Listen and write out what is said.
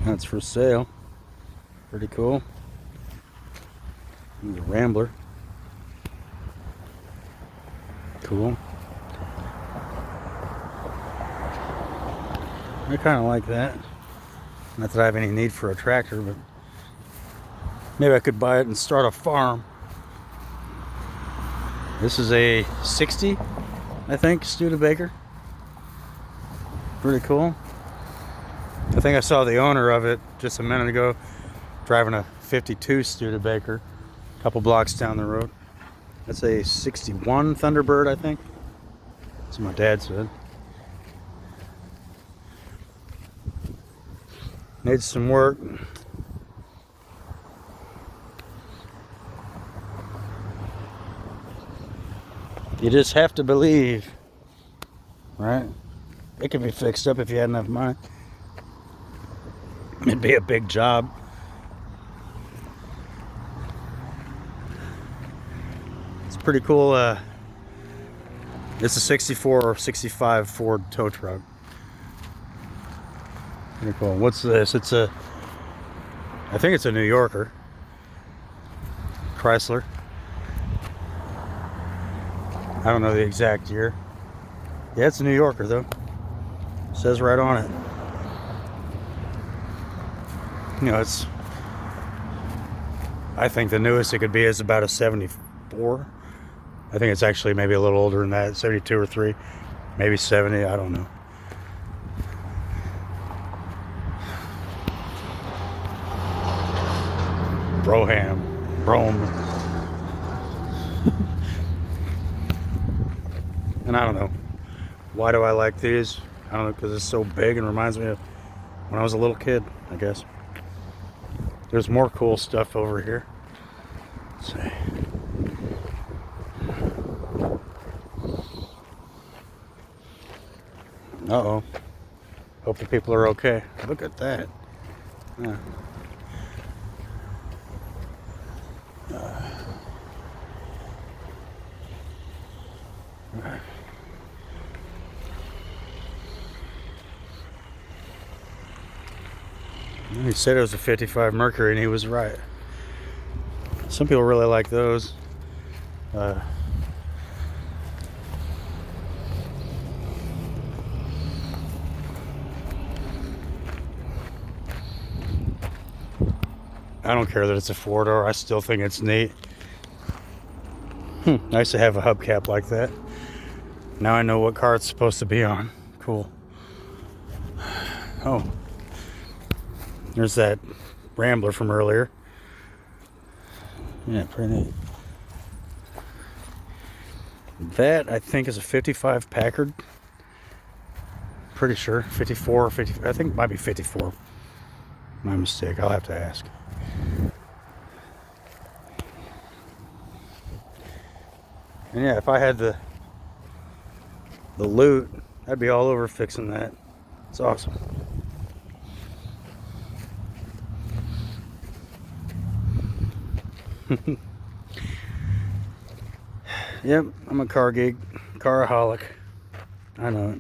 That's for sale. Pretty cool. There's a Rambler. Cool. I kind of like that. Not that I have any need for a tractor, but maybe I could buy it and start a farm. This is a 60, I think, Studebaker. Pretty cool. I think I saw the owner of it just a minute ago driving a 52 Studebaker a couple blocks down the road. That's a 61 Thunderbird, I think. That's what my dad said. Needs some work. You just have to believe, right? It could be fixed up if you had enough money. It'd be a big job. It's pretty cool. It's a 64 or 65 Ford tow truck. Pretty cool. What's this? I think it's a New Yorker. Chrysler. I don't know the exact year. Yeah, it's a New Yorker though. It says right on it. You know, I think the newest it could be is about a 74. I think it's actually maybe a little older than that, 72 or 3, maybe 70, I don't know. Brougham. And I don't know. Why do I like these? I don't know, because it's so big and reminds me of when I was a little kid, I guess. There's more cool stuff over here. Let's see. Uh-oh. Hope the people are okay. Look at that. Yeah. He said it was a 55 Mercury, and he was right. Some people really like those. I don't care that it's a four-door. I still think it's neat. Nice to have a hubcap like that. Now I know what car it's supposed to be on. Cool. Oh. There's that Rambler from earlier. Yeah, pretty neat. That, I think, is a 55 Packard. Pretty sure. 54 or 50. I think it might be 54. My mistake. I'll have to ask. And yeah, if I had the loot, I'd be all over fixing that. It's awesome. Yep, I'm a car geek, caraholic. I know it.